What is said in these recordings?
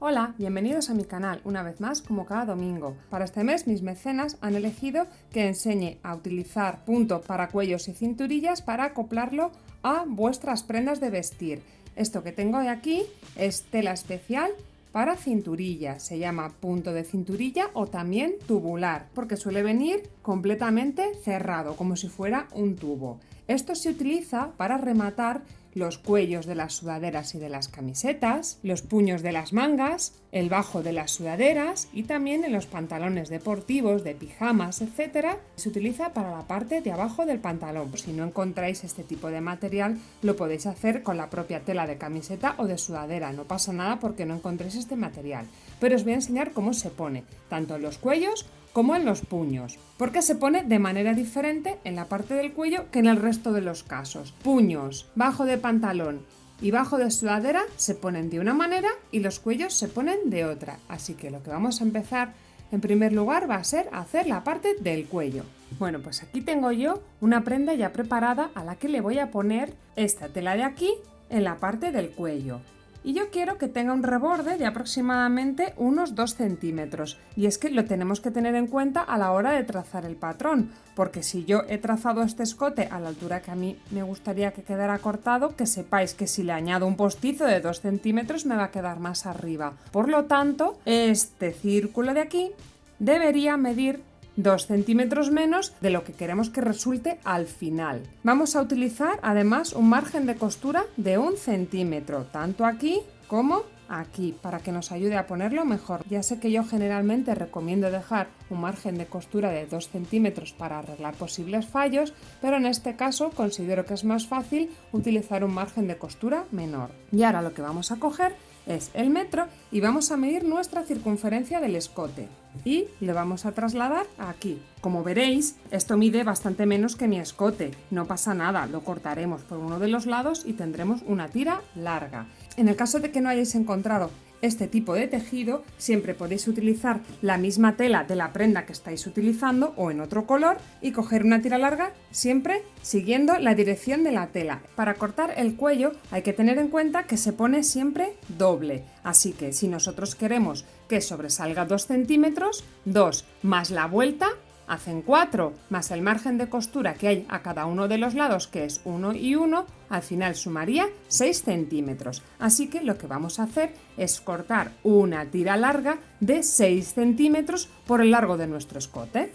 Hola, bienvenidos a mi canal, una vez más como cada domingo. Para este mes mis mecenas han elegido que enseñe a utilizar punto para cuellos y cinturillas para acoplarlo a vuestras prendas de vestir. Esto que tengo de aquí es tela especial para cinturilla, se llama punto de cinturilla o también tubular, porque suele venir completamente cerrado, como si fuera un tubo. Esto se utiliza para rematar los cuellos de las sudaderas y de las camisetas, los puños de las mangas, el bajo de las sudaderas y también en los pantalones deportivos, de pijamas, etc. Se utiliza para la parte de abajo del pantalón. Si no encontráis este tipo de material, lo podéis hacer con la propia tela de camiseta o de sudadera. No pasa nada porque no encontréis este material. Pero os voy a enseñar cómo se pone, tanto en los cuellos como en los puños, porque se pone de manera diferente en la parte del cuello que en el resto de los casos. Puños, bajo de pantalón y bajo de sudadera se ponen de una manera y los cuellos se ponen de otra. Así que lo que vamos a empezar en primer lugar va a ser hacer la parte del cuello. Bueno, pues aquí tengo yo una prenda ya preparada a la que le voy a poner esta tela de aquí en la parte del cuello. Y yo quiero que tenga un reborde de aproximadamente unos 2 centímetros. Y es que lo tenemos que tener en cuenta a la hora de trazar el patrón, porque si yo he trazado este escote a la altura que a mí me gustaría que quedara cortado, que sepáis que si le añado un postizo de 2 centímetros me va a quedar más arriba. Por lo tanto, este círculo de aquí debería medir 2 centímetros menos de lo que queremos que resulte al final. Vamos a utilizar además un margen de costura de 1 centímetro, tanto aquí como aquí, para que nos ayude a ponerlo mejor. Ya sé que yo generalmente recomiendo dejar un margen de costura de 2 centímetros para arreglar posibles fallos, pero en este caso considero que es más fácil utilizar un margen de costura menor. Y ahora lo que vamos a coger es el metro y vamos a medir nuestra circunferencia del escote y le vamos a trasladar aquí. Como veréis, esto mide bastante menos que mi escote, no pasa nada, lo cortaremos por uno de los lados y tendremos una tira larga. En el caso de que no hayáis encontrado este tipo de tejido, siempre podéis utilizar la misma tela de la prenda que estáis utilizando o en otro color y coger una tira larga siempre siguiendo la dirección de la tela. Para cortar el cuello hay que tener en cuenta que se pone siempre doble, así que si nosotros queremos que sobresalga 2 centímetros, 2 más la vuelta hacen 4, más el margen de costura que hay a cada uno de los lados, que es 1 y 1, al final sumaría 6 centímetros. Así que lo que vamos a hacer es cortar una tira larga de 6 centímetros por el largo de nuestro escote.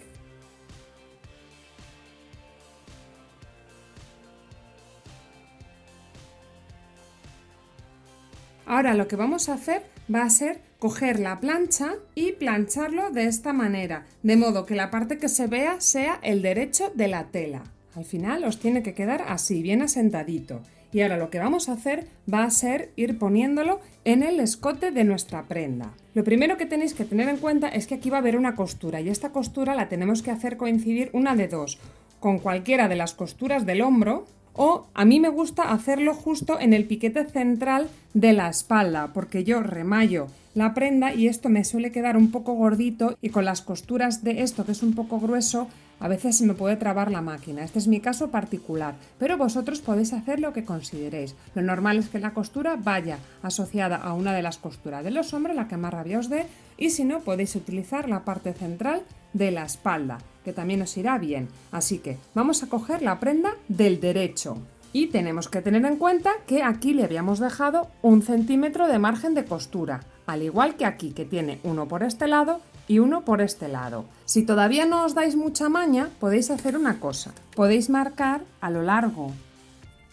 Ahora lo que vamos a hacer va a ser coger la plancha y plancharlo de esta manera, de modo que la parte que se vea sea el derecho de la tela. Al final os tiene que quedar así, bien asentadito. Y ahora lo que vamos a hacer va a ser ir poniéndolo en el escote de nuestra prenda. Lo primero que tenéis que tener en cuenta es que aquí va a haber una costura y esta costura la tenemos que hacer coincidir una de dos, con cualquiera de las costuras del hombro, o a mí me gusta hacerlo justo en el piquete central de la espalda, porque yo remallo la prenda y esto me suele quedar un poco gordito y con las costuras de esto que es un poco grueso a veces se me puede trabar la máquina. Este es mi caso particular, pero vosotros podéis hacer lo que consideréis. Lo normal es que la costura vaya asociada a una de las costuras de los hombros, la que más rabia os dé, y si no podéis utilizar la parte central de la espalda, que también os irá bien. Así que vamos a coger la prenda del derecho. Y tenemos que tener en cuenta que aquí le habíamos dejado 1 centímetro de margen de costura, al igual que aquí, que tiene uno por este lado y uno por este lado. Si todavía no os dais mucha maña, podéis hacer una cosa. Podéis marcar a lo largo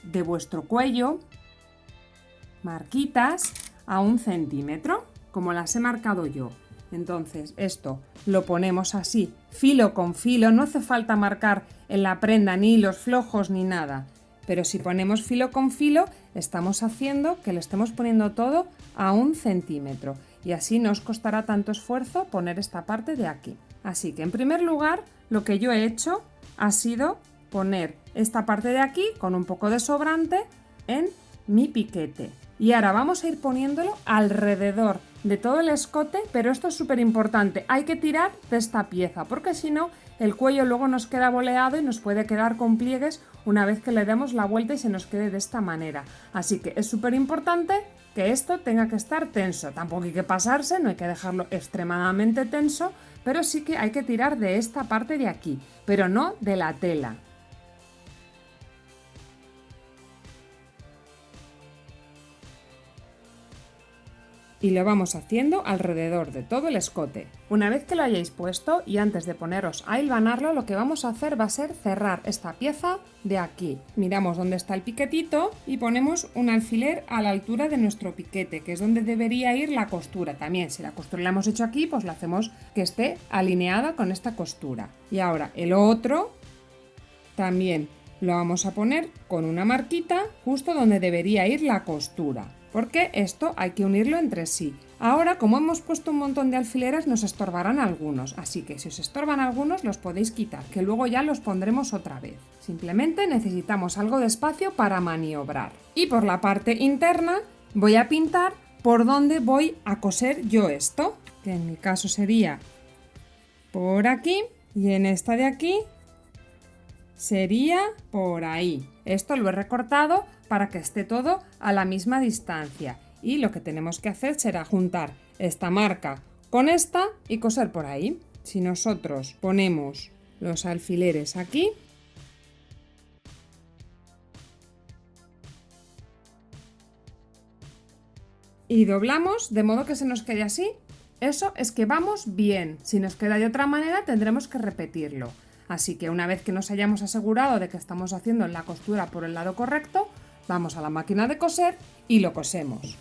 de vuestro cuello marquitas a 1 centímetro, como las he marcado yo. Entonces esto lo ponemos así, filo con filo, no hace falta marcar en la prenda ni hilos flojos ni nada. Pero si ponemos filo con filo, estamos haciendo que lo estemos poniendo todo a 1 centímetro. Y así no os costará tanto esfuerzo poner esta parte de aquí. Así que en primer lugar, lo que yo he hecho ha sido poner esta parte de aquí con un poco de sobrante en mi piquete. Y ahora vamos a ir poniéndolo alrededor de todo el escote, pero esto es súper importante. Hay que tirar de esta pieza porque si no el cuello luego nos queda boleado y nos puede quedar con pliegues una vez que le demos la vuelta y se nos quede de esta manera. Así que es súper importante que esto tenga que estar tenso. Tampoco hay que pasarse, no hay que dejarlo extremadamente tenso, pero sí que hay que tirar de esta parte de aquí, pero no de la tela. Y lo vamos haciendo alrededor de todo el escote. Una vez que lo hayáis puesto y antes de poneros a hilvanarlo, lo que vamos a hacer va a ser cerrar esta pieza de aquí. Miramos dónde está el piquetito y ponemos un alfiler a la altura de nuestro piquete, que es donde debería ir la costura. También, si la costura la hemos hecho aquí, pues la hacemos que esté alineada con esta costura. Y ahora el otro también lo vamos a poner con una marquita justo donde debería ir la costura, porque esto hay que unirlo entre sí. Ahora, como hemos puesto un montón de alfileres, nos estorbarán algunos, así que si os estorban algunos los podéis quitar, que luego ya los pondremos otra vez. Simplemente necesitamos algo de espacio para maniobrar. Y por la parte interna voy a pintar por donde voy a coser yo esto, que en mi caso sería por aquí, y en esta de aquí sería por ahí. Esto lo he recortado para que esté todo a la misma distancia. Y lo que tenemos que hacer será juntar esta marca con esta y coser por ahí. Si nosotros ponemos los alfileres aquí, y doblamos de modo que se nos quede así, eso es que vamos bien. Si nos queda de otra manera tendremos que repetirlo. Así que una vez que nos hayamos asegurado de que estamos haciendo la costura por el lado correcto, vamos a la máquina de coser y lo cosemos.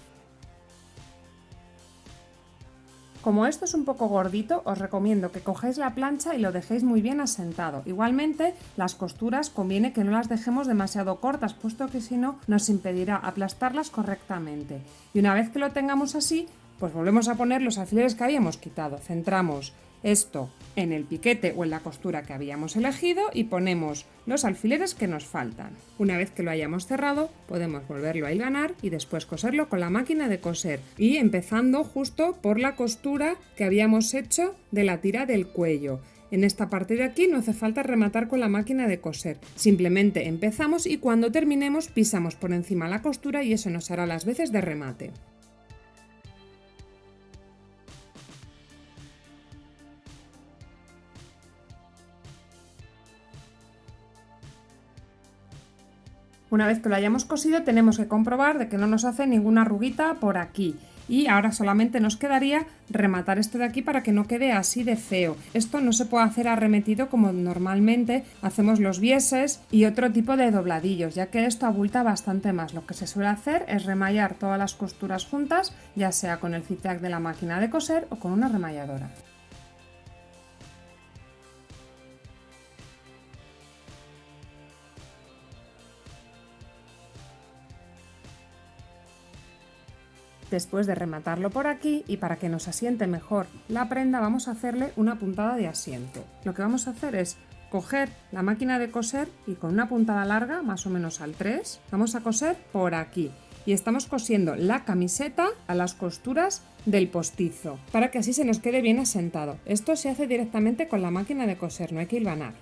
Como esto es un poco gordito, os recomiendo que cojáis la plancha y lo dejéis muy bien asentado. Igualmente, las costuras conviene que no las dejemos demasiado cortas, puesto que si no nos impedirá aplastarlas correctamente. Y una vez que lo tengamos así, pues volvemos a poner los alfileres que habíamos quitado. Centramos esto en el piquete o en la costura que habíamos elegido y ponemos los alfileres que nos faltan. Una vez que lo hayamos cerrado, podemos volverlo a hilvanar y después coserlo con la máquina de coser, y empezando justo por la costura que habíamos hecho de la tira del cuello. En esta parte de aquí no hace falta rematar con la máquina de coser, simplemente empezamos y cuando terminemos pisamos por encima la costura y eso nos hará las veces de remate. Una vez que lo hayamos cosido tenemos que comprobar de que no nos hace ninguna arruguita por aquí. Y ahora solamente nos quedaría rematar esto de aquí para que no quede así de feo. Esto no se puede hacer arremetido como normalmente hacemos los bieses y otro tipo de dobladillos, ya que esto abulta bastante más. Lo que se suele hacer es remallar todas las costuras juntas, ya sea con el zig-zag de la máquina de coser o con una remalladora. Después de rematarlo por aquí y para que nos asiente mejor la prenda, vamos a hacerle una puntada de asiento. Lo que vamos a hacer es coger la máquina de coser y con una puntada larga, más o menos al 3, vamos a coser por aquí. Y estamos cosiendo la camiseta a las costuras del postizo, para que así se nos quede bien asentado. Esto se hace directamente con la máquina de coser, no hay que hilvanar.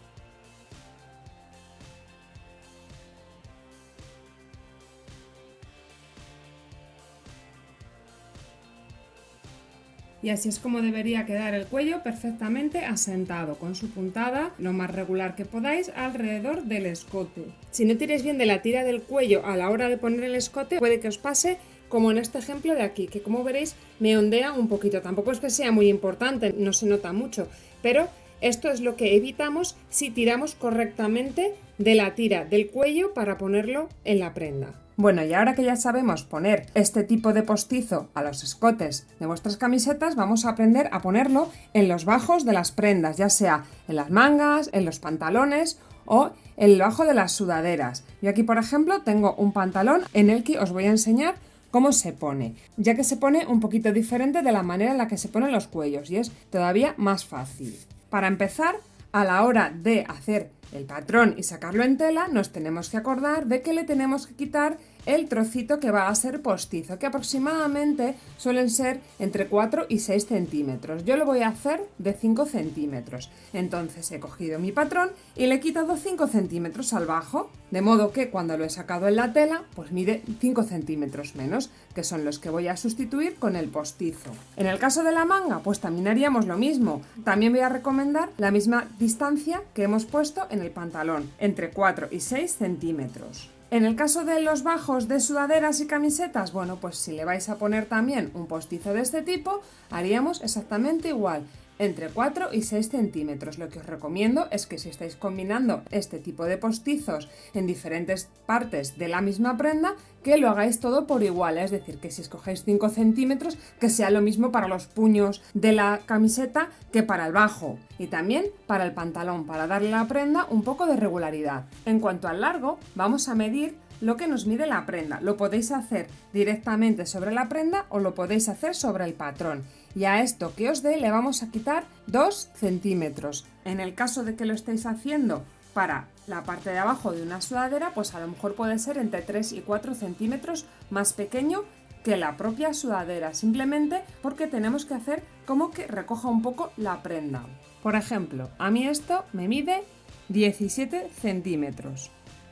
Y así es como debería quedar el cuello, perfectamente asentado, con su puntada lo más regular que podáis alrededor del escote. Si no tiráis bien de la tira del cuello a la hora de poner el escote, puede que os pase como en este ejemplo de aquí, que como veréis me ondea un poquito. Tampoco es que sea muy importante, no se nota mucho, pero esto es lo que evitamos si tiramos correctamente de la tira del cuello para ponerlo en la prenda. Bueno, y ahora que ya sabemos poner este tipo de postizo a los escotes de vuestras camisetas, vamos a aprender a ponerlo en los bajos de las prendas, ya sea en las mangas, en los pantalones o en el bajo de las sudaderas. Yo aquí, por ejemplo, tengo un pantalón en el que os voy a enseñar cómo se pone, ya que se pone un poquito diferente de la manera en la que se ponen los cuellos y es todavía más fácil. Para empezar, a la hora de hacer el patrón y sacarlo en tela, nos tenemos que acordar de que le tenemos que quitar el trocito que va a ser postizo, que aproximadamente suelen ser entre 4 y 6 centímetros. Yo lo voy a hacer de 5 centímetros. Entonces he cogido mi patrón y le he quitado 5 centímetros al bajo, de modo que cuando lo he sacado en la tela, pues mide 5 centímetros menos, que son los que voy a sustituir con el postizo. En el caso de la manga, pues también haríamos lo mismo. También voy a recomendar la misma distancia que hemos puesto en el pantalón, entre 4 y 6 centímetros. En el caso de los bajos de sudaderas y camisetas, bueno, pues si le vais a poner también un postizo de este tipo, haríamos exactamente igual, entre 4 y 6 centímetros. Lo que os recomiendo es que si estáis combinando este tipo de postizos en diferentes partes de la misma prenda, que lo hagáis todo por igual, es decir, que si escogéis 5 centímetros, que sea lo mismo para los puños de la camiseta que para el bajo, y también para el pantalón, para darle a la prenda un poco de regularidad. En cuanto al largo, vamos a medir lo que nos mide la prenda. Lo podéis hacer directamente sobre la prenda o lo podéis hacer sobre el patrón. Y a esto que os dé le vamos a quitar 2 centímetros. En el caso de que lo estéis haciendo para la parte de abajo de una sudadera, pues a lo mejor puede ser entre 3 y 4 centímetros más pequeño que la propia sudadera, simplemente porque tenemos que hacer como que recoja un poco la prenda. Por ejemplo, a mí esto me mide 17 centímetros.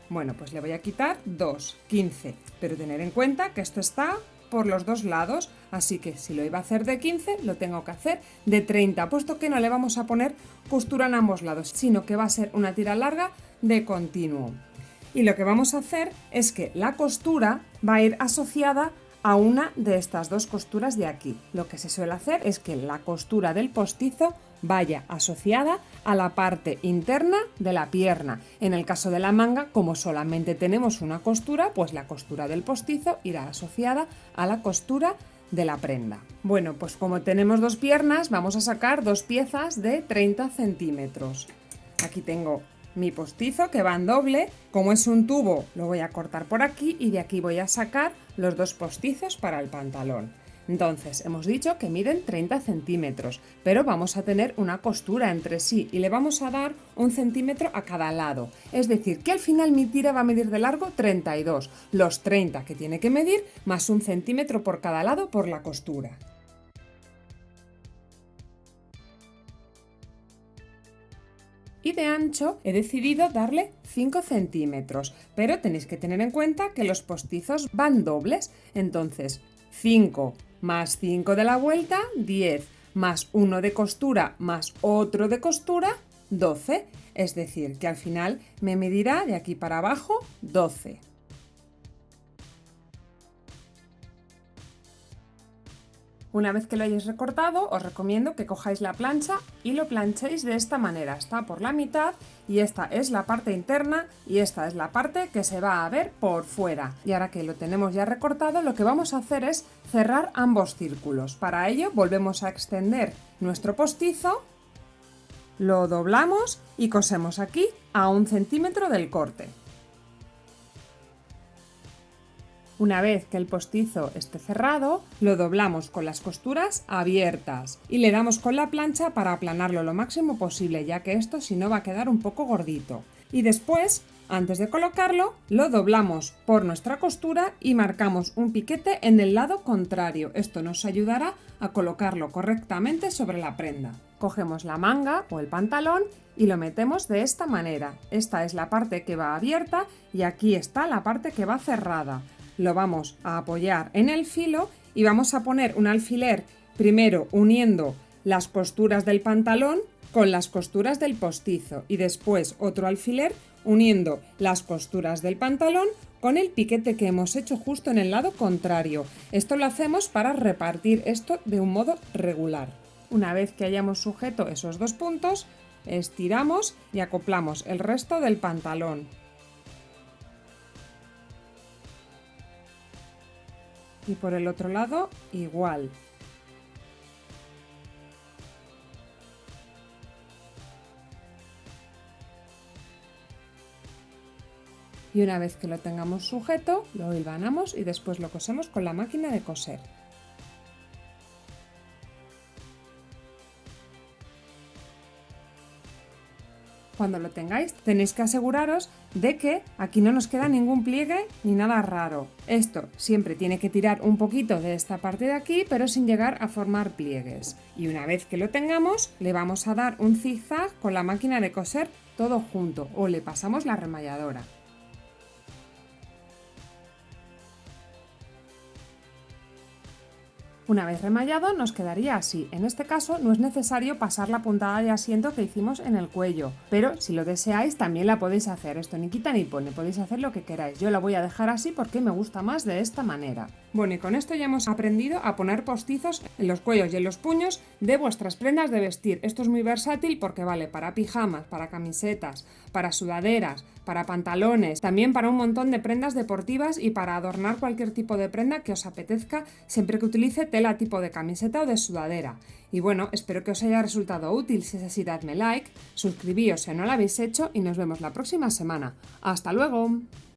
Bueno, pues le voy a quitar 2, 15, pero tener en cuenta que esto está por los dos lados, así que si lo iba a hacer de 15, lo tengo que hacer de 30, puesto que no le vamos a poner costura en ambos lados, sino que va a ser una tira larga de continuo. Y lo que vamos a hacer es que la costura va a ir asociada a una de estas dos costuras de aquí. Lo que se suele hacer es que la costura del postizo vaya asociada a la parte interna de la pierna. En el caso de la manga, como solamente tenemos una costura, pues la costura del postizo irá asociada a la costura de la prenda. Bueno, pues como tenemos dos piernas, vamos a sacar dos piezas de 30 centímetros. Aquí tengo mi postizo que va en doble. Como es un tubo, lo voy a cortar por aquí y de aquí voy a sacar los dos postizos para el pantalón. Entonces, hemos dicho que miden 30 centímetros, pero vamos a tener una costura entre sí y le vamos a dar 1 centímetro a cada lado. Es decir, que al final mi tira va a medir de largo 32, los 30 que tiene que medir más 1 centímetro por cada lado por la costura. Y de ancho he decidido darle 5 centímetros, pero tenéis que tener en cuenta que los postizos van dobles, entonces 5 más 5 de la vuelta, 10, más 1 de costura más otro de costura, 12, es decir, que al final me medirá de aquí para abajo 12. Una vez que lo hayáis recortado, os recomiendo que cojáis la plancha y lo planchéis de esta manera. Está por la mitad y esta es la parte interna y esta es la parte que se va a ver por fuera. Y ahora que lo tenemos ya recortado, lo que vamos a hacer es cerrar ambos círculos. Para ello volvemos a extender nuestro postizo, lo doblamos y cosemos aquí a 1 centímetro del corte. Una vez que el postizo esté cerrado, lo doblamos con las costuras abiertas y le damos con la plancha para aplanarlo lo máximo posible, ya que esto si no va a quedar un poco gordito. Y después, antes de colocarlo, lo doblamos por nuestra costura y marcamos un piquete en el lado contrario. Esto nos ayudará a colocarlo correctamente sobre la prenda. Cogemos la manga o el pantalón y lo metemos de esta manera. Esta es la parte que va abierta y aquí está la parte que va cerrada. Lo vamos a apoyar en el filo y vamos a poner un alfiler primero uniendo las costuras del pantalón con las costuras del postizo y después otro alfiler uniendo las costuras del pantalón con el piquete que hemos hecho justo en el lado contrario. Esto lo hacemos para repartir esto de un modo regular. Una vez que hayamos sujeto esos dos puntos, estiramos y acoplamos el resto del pantalón. Y por el otro lado igual. Y una vez que lo tengamos sujeto, lo hilvanamos y después lo cosemos con la máquina de coser. Cuando lo tengáis, tenéis que aseguraros de que aquí no nos queda ningún pliegue ni nada raro. Esto siempre tiene que tirar un poquito de esta parte de aquí, pero sin llegar a formar pliegues. Y una vez que lo tengamos, le vamos a dar un zigzag con la máquina de coser todo junto, o le pasamos la remalladora. Una vez remallado nos quedaría así. En este caso no es necesario pasar la puntada de asiento que hicimos en el cuello, pero si lo deseáis también la podéis hacer. Esto ni quita ni pone, podéis hacer lo que queráis. Yo la voy a dejar así porque me gusta más de esta manera. Bueno, y con esto ya hemos aprendido a poner postizos en los cuellos y en los puños de vuestras prendas de vestir. Esto es muy versátil porque vale para pijamas, para camisetas, para sudaderas, para pantalones, también para un montón de prendas deportivas y para adornar cualquier tipo de prenda que os apetezca siempre que utilice tela tipo de camiseta o de sudadera. Y bueno, espero que os haya resultado útil. Si es así, dadme like, suscribíos si no lo habéis hecho y nos vemos la próxima semana. ¡Hasta luego!